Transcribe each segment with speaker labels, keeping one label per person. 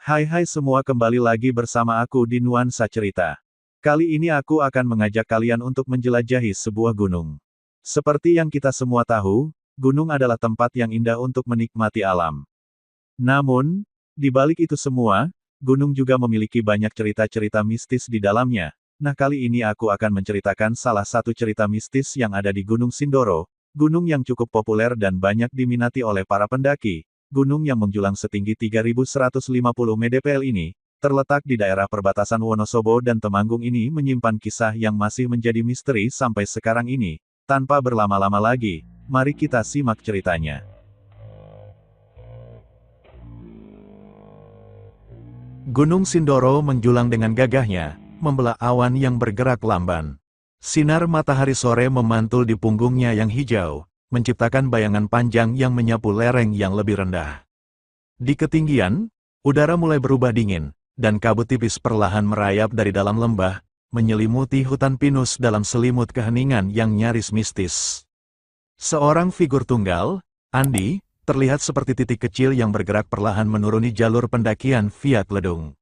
Speaker 1: Hai semua, kembali lagi bersama aku di Nuansa Cerita. Kali ini aku akan mengajak kalian untuk menjelajahi sebuah gunung. Seperti yang kita semua tahu, gunung adalah tempat yang indah untuk menikmati alam. Namun, di balik itu semua, gunung juga memiliki banyak cerita-cerita mistis di dalamnya. Nah, kali ini aku akan menceritakan salah satu cerita mistis yang ada di Gunung Sindoro, gunung yang cukup populer dan banyak diminati oleh para pendaki. Gunung yang menjulang setinggi 3150 mdpl ini, terletak di daerah perbatasan Wonosobo dan Temanggung ini menyimpan kisah yang masih menjadi misteri sampai sekarang ini. Tanpa berlama-lama lagi, mari kita simak ceritanya. Gunung Sindoro menjulang dengan gagahnya, membelah awan yang bergerak lamban. Sinar matahari sore memantul di punggungnya yang hijau, menciptakan bayangan panjang yang menyapu lereng yang lebih rendah. Di ketinggian, udara mulai berubah dingin, dan kabut tipis perlahan merayap dari dalam lembah, menyelimuti hutan pinus dalam selimut keheningan yang nyaris mistis. Seorang figur tunggal, Andi, terlihat seperti titik kecil yang bergerak perlahan menuruni jalur pendakian via Kledung.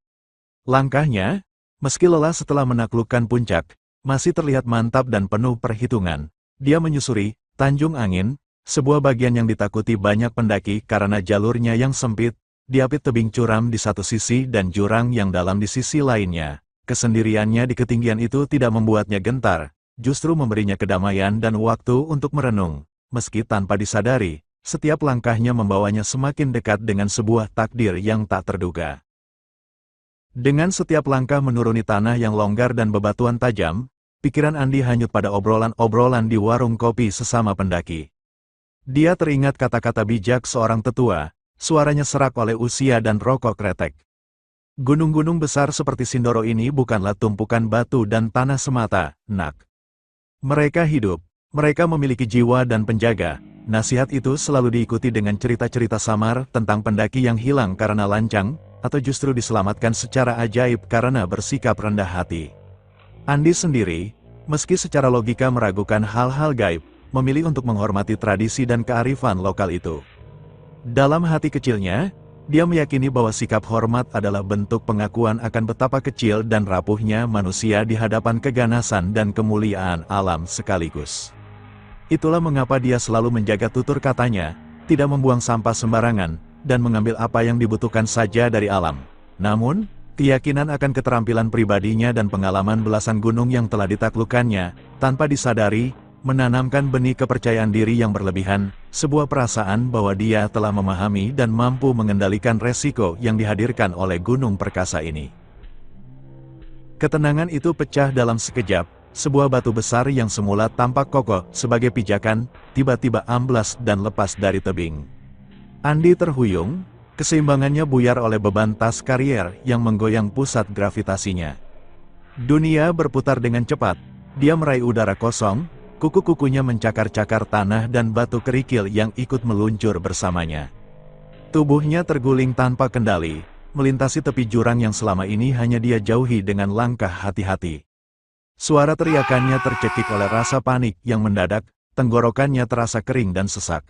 Speaker 1: Langkahnya, meski lelah setelah menaklukkan puncak, masih terlihat mantap dan penuh perhitungan. Dia menyusuri Tanjung Angin, sebuah bagian yang ditakuti banyak pendaki karena jalurnya yang sempit, diapit tebing curam di satu sisi dan jurang yang dalam di sisi lainnya. Kesendiriannya di ketinggian itu tidak membuatnya gentar, justru memberinya kedamaian dan waktu untuk merenung. Meski tanpa disadari, setiap langkahnya membawanya semakin dekat dengan sebuah takdir yang tak terduga. Dengan setiap langkah menuruni tanah yang longgar dan bebatuan tajam, pikiran Andi hanyut pada obrolan-obrolan di warung kopi sesama pendaki. Dia teringat kata-kata bijak seorang tetua, suaranya serak oleh usia dan rokok kretek. Gunung-gunung besar seperti Sindoro ini bukanlah tumpukan batu dan tanah semata, nak. Mereka hidup, mereka memiliki jiwa dan penjaga. Nasihat itu selalu diikuti dengan cerita-cerita samar tentang pendaki yang hilang karena lancang, atau justru diselamatkan secara ajaib karena bersikap rendah hati. Andi sendiri, meski secara logika meragukan hal-hal gaib, memilih untuk menghormati tradisi dan kearifan lokal itu. Dalam hati kecilnya, dia meyakini bahwa sikap hormat adalah bentuk pengakuan akan betapa kecil dan rapuhnya manusia di hadapan keganasan dan kemuliaan alam sekaligus. Itulah mengapa dia selalu menjaga tutur katanya, tidak membuang sampah sembarangan, dan mengambil apa yang dibutuhkan saja dari alam. Namun, keyakinan akan keterampilan pribadinya dan pengalaman belasan gunung yang telah ditaklukkannya, tanpa disadari, menanamkan benih kepercayaan diri yang berlebihan, sebuah perasaan bahwa dia telah memahami dan mampu mengendalikan resiko yang dihadirkan oleh gunung perkasa ini. Ketenangan itu pecah dalam sekejap, sebuah batu besar yang semula tampak kokoh sebagai pijakan, tiba-tiba amblas dan lepas dari tebing. Andi terhuyung, keseimbangannya buyar oleh beban tas karier yang menggoyang pusat gravitasinya. Dunia berputar dengan cepat, dia meraih udara kosong, kuku-kukunya mencakar-cakar tanah dan batu kerikil yang ikut meluncur bersamanya. Tubuhnya terguling tanpa kendali, melintasi tepi jurang yang selama ini hanya dia jauhi dengan langkah hati-hati. Suara teriakannya tercekik oleh rasa panik yang mendadak, tenggorokannya terasa kering dan sesak.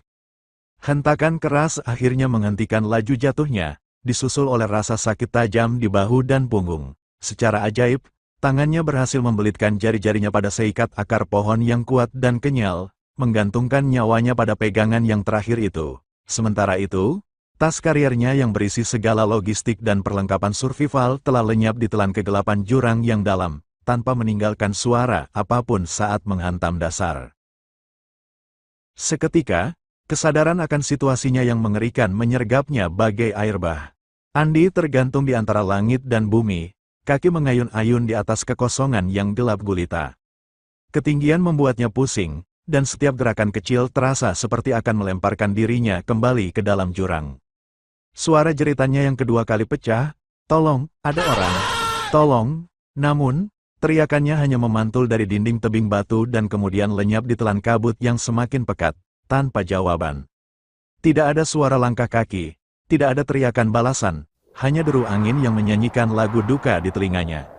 Speaker 1: Hentakan keras akhirnya menghentikan laju jatuhnya, disusul oleh rasa sakit tajam di bahu dan punggung. Secara ajaib, tangannya berhasil membelitkan jari-jarinya pada seikat akar pohon yang kuat dan kenyal, menggantungkan nyawanya pada pegangan yang terakhir itu. Sementara itu, tas kariernya yang berisi segala logistik dan perlengkapan survival telah lenyap di telan kegelapan jurang yang dalam, tanpa meninggalkan suara apapun saat menghantam dasar. Seketika, kesadaran akan situasinya yang mengerikan menyergapnya bagai air bah. Andi tergantung di antara langit dan bumi, kaki mengayun-ayun di atas kekosongan yang gelap gulita. Ketinggian membuatnya pusing, dan setiap gerakan kecil terasa seperti akan melemparkan dirinya kembali ke dalam jurang. Suara jeritannya yang kedua kali pecah, "Tolong, ada orang! Tolong!" Namun, teriakannya hanya memantul dari dinding tebing batu dan kemudian lenyap di telan kabut yang semakin pekat. Tanpa jawaban. Tidak ada suara langkah kaki, tidak ada teriakan balasan, hanya deru angin yang menyanyikan lagu duka di telinganya.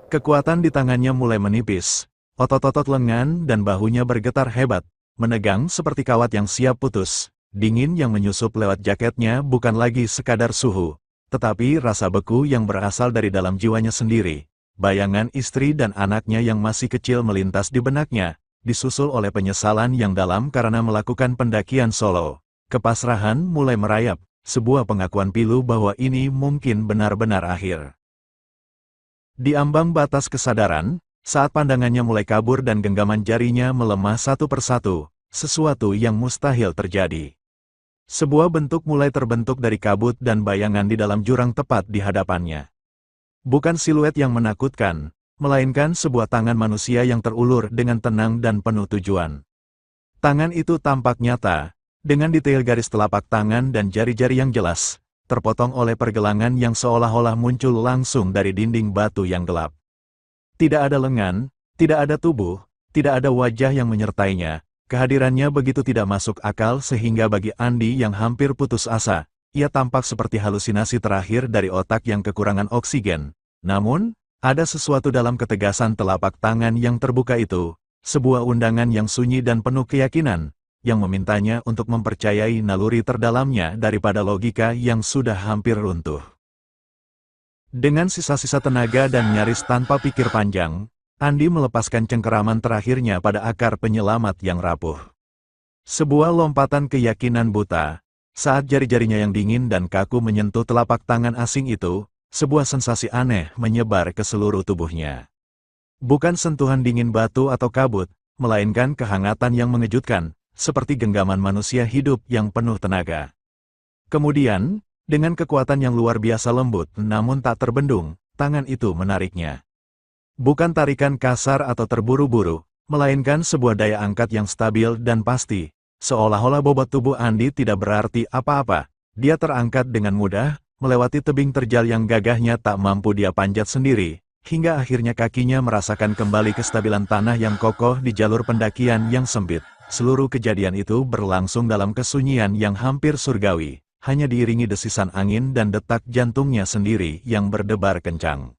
Speaker 1: Kekuatan di tangannya mulai menipis, otot-otot lengan dan bahunya bergetar hebat, menegang seperti kawat yang siap putus. Dingin yang menyusup lewat jaketnya bukan lagi sekadar suhu, tetapi rasa beku yang berasal dari dalam jiwanya sendiri. Bayangan istri dan anaknya yang masih kecil melintas di benaknya, disusul oleh penyesalan yang dalam karena melakukan pendakian solo. Kepasrahan mulai merayap, sebuah pengakuan pilu bahwa ini mungkin benar-benar akhir. Di ambang batas kesadaran, saat pandangannya mulai kabur dan genggaman jarinya melemah satu persatu, sesuatu yang mustahil terjadi. Sebuah bentuk mulai terbentuk dari kabut dan bayangan di dalam jurang tepat di hadapannya. Bukan siluet yang menakutkan, melainkan sebuah tangan manusia yang terulur dengan tenang dan penuh tujuan. Tangan itu tampak nyata, dengan detail garis telapak tangan dan jari-jari yang jelas, terpotong oleh pergelangan yang seolah-olah muncul langsung dari dinding batu yang gelap. Tidak ada lengan, tidak ada tubuh, tidak ada wajah yang menyertainya. Kehadirannya begitu tidak masuk akal sehingga bagi Andi yang hampir putus asa, ia tampak seperti halusinasi terakhir dari otak yang kekurangan oksigen. Namun, ada sesuatu dalam ketegasan telapak tangan yang terbuka itu, sebuah undangan yang sunyi dan penuh keyakinan, yang memintanya untuk mempercayai naluri terdalamnya daripada logika yang sudah hampir runtuh. Dengan sisa-sisa tenaga dan nyaris tanpa pikir panjang, Andi melepaskan cengkeraman terakhirnya pada akar penyelamat yang rapuh. Sebuah lompatan keyakinan buta, saat jari-jarinya yang dingin dan kaku menyentuh telapak tangan asing itu, sebuah sensasi aneh menyebar ke seluruh tubuhnya. Bukan sentuhan dingin batu atau kabut, melainkan kehangatan yang mengejutkan, seperti genggaman manusia hidup yang penuh tenaga. Kemudian, dengan kekuatan yang luar biasa lembut namun tak terbendung, tangan itu menariknya. Bukan tarikan kasar atau terburu-buru, melainkan sebuah daya angkat yang stabil dan pasti, seolah-olah bobot tubuh Andi tidak berarti apa-apa. Dia terangkat dengan mudah, melewati tebing terjal yang gagahnya tak mampu dia panjat sendiri, hingga akhirnya kakinya merasakan kembali kestabilan tanah yang kokoh di jalur pendakian yang sempit. Seluruh kejadian itu berlangsung dalam kesunyian yang hampir surgawi, hanya diiringi desisan angin dan detak jantungnya sendiri yang berdebar kencang.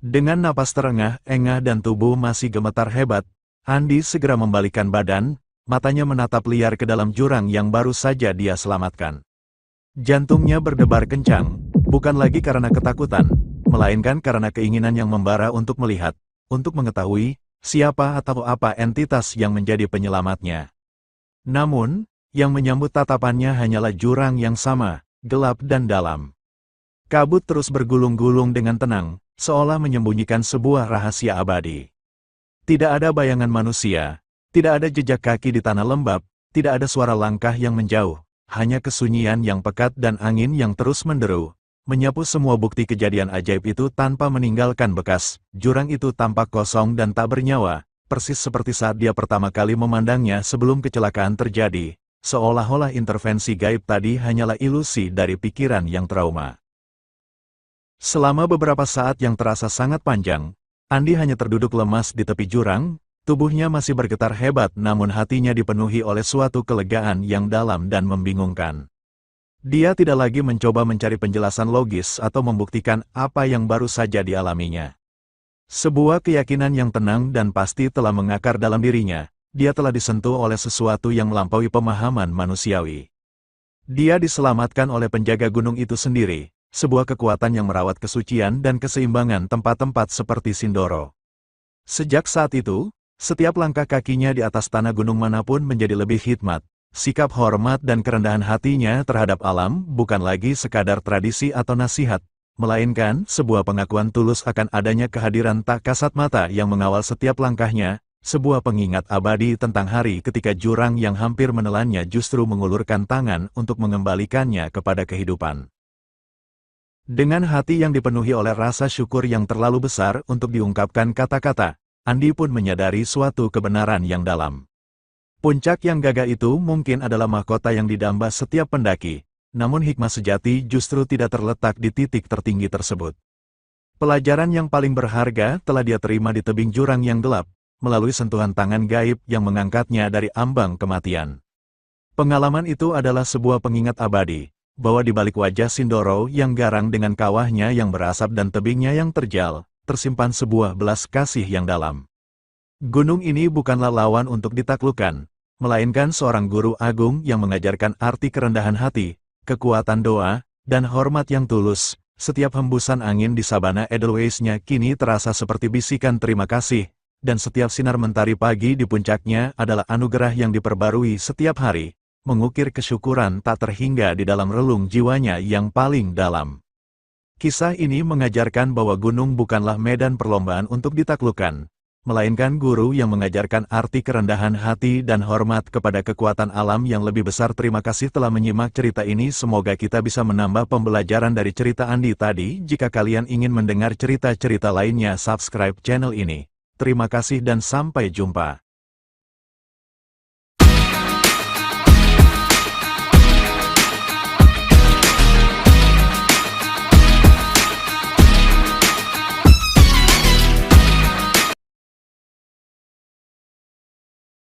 Speaker 1: Dengan napas terengah-engah dan tubuh masih gemetar hebat, Andi segera membalikkan badan, matanya menatap liar ke dalam jurang yang baru saja dia selamatkan. Jantungnya berdebar kencang, bukan lagi karena ketakutan, melainkan karena keinginan yang membara untuk melihat, untuk mengetahui, siapa atau apa entitas yang menjadi penyelamatnya. Namun, yang menyambut tatapannya hanyalah jurang yang sama, gelap dan dalam. Kabut terus bergulung-gulung dengan tenang, seolah menyembunyikan sebuah rahasia abadi. Tidak ada bayangan manusia, tidak ada jejak kaki di tanah lembab, tidak ada suara langkah yang menjauh, hanya kesunyian yang pekat dan angin yang terus menderu, menyapu semua bukti kejadian ajaib itu tanpa meninggalkan bekas. Jurang itu tampak kosong dan tak bernyawa, persis seperti saat dia pertama kali memandangnya sebelum kecelakaan terjadi, seolah-olah intervensi gaib tadi hanyalah ilusi dari pikiran yang trauma. Selama beberapa saat yang terasa sangat panjang, Andi hanya terduduk lemas di tepi jurang, tubuhnya masih bergetar hebat namun hatinya dipenuhi oleh suatu kelegaan yang dalam dan membingungkan. Dia tidak lagi mencoba mencari penjelasan logis atau membuktikan apa yang baru saja dialaminya. Sebuah keyakinan yang tenang dan pasti telah mengakar dalam dirinya, dia telah disentuh oleh sesuatu yang melampaui pemahaman manusiawi. Dia diselamatkan oleh penjaga gunung itu sendiri, sebuah kekuatan yang merawat kesucian dan keseimbangan tempat-tempat seperti Sindoro. Sejak saat itu, setiap langkah kakinya di atas tanah gunung manapun menjadi lebih hikmat. Sikap hormat dan kerendahan hatinya terhadap alam bukan lagi sekadar tradisi atau nasihat, melainkan sebuah pengakuan tulus akan adanya kehadiran tak kasat mata yang mengawal setiap langkahnya, sebuah pengingat abadi tentang hari ketika jurang yang hampir menelannya justru mengulurkan tangan untuk mengembalikannya kepada kehidupan. Dengan hati yang dipenuhi oleh rasa syukur yang terlalu besar untuk diungkapkan kata-kata, Andi pun menyadari suatu kebenaran yang dalam. Puncak yang gagah itu mungkin adalah mahkota yang didamba setiap pendaki, namun hikmah sejati justru tidak terletak di titik tertinggi tersebut. Pelajaran yang paling berharga telah dia terima di tebing jurang yang gelap, melalui sentuhan tangan gaib yang mengangkatnya dari ambang kematian. Pengalaman itu adalah sebuah pengingat abadi, bahwa di balik wajah Sindoro yang garang dengan kawahnya yang berasap dan tebingnya yang terjal, tersimpan sebuah belas kasih yang dalam. Gunung ini bukanlah lawan untuk ditaklukkan, melainkan seorang guru agung yang mengajarkan arti kerendahan hati, kekuatan doa, dan hormat yang tulus. Setiap hembusan angin di sabana Edelweissnya kini terasa seperti bisikan terima kasih, dan setiap sinar mentari pagi di puncaknya adalah anugerah yang diperbarui setiap hari, mengukir kesyukuran tak terhingga di dalam relung jiwanya yang paling dalam. Kisah ini mengajarkan bahwa gunung bukanlah medan perlombaan untuk ditaklukkan, melainkan guru yang mengajarkan arti kerendahan hati dan hormat kepada kekuatan alam yang lebih besar. Terima kasih telah menyimak cerita ini. Semoga kita bisa menambah pembelajaran dari cerita Andi tadi. Jika kalian ingin mendengar cerita-cerita lainnya, subscribe channel ini. Terima kasih dan sampai jumpa.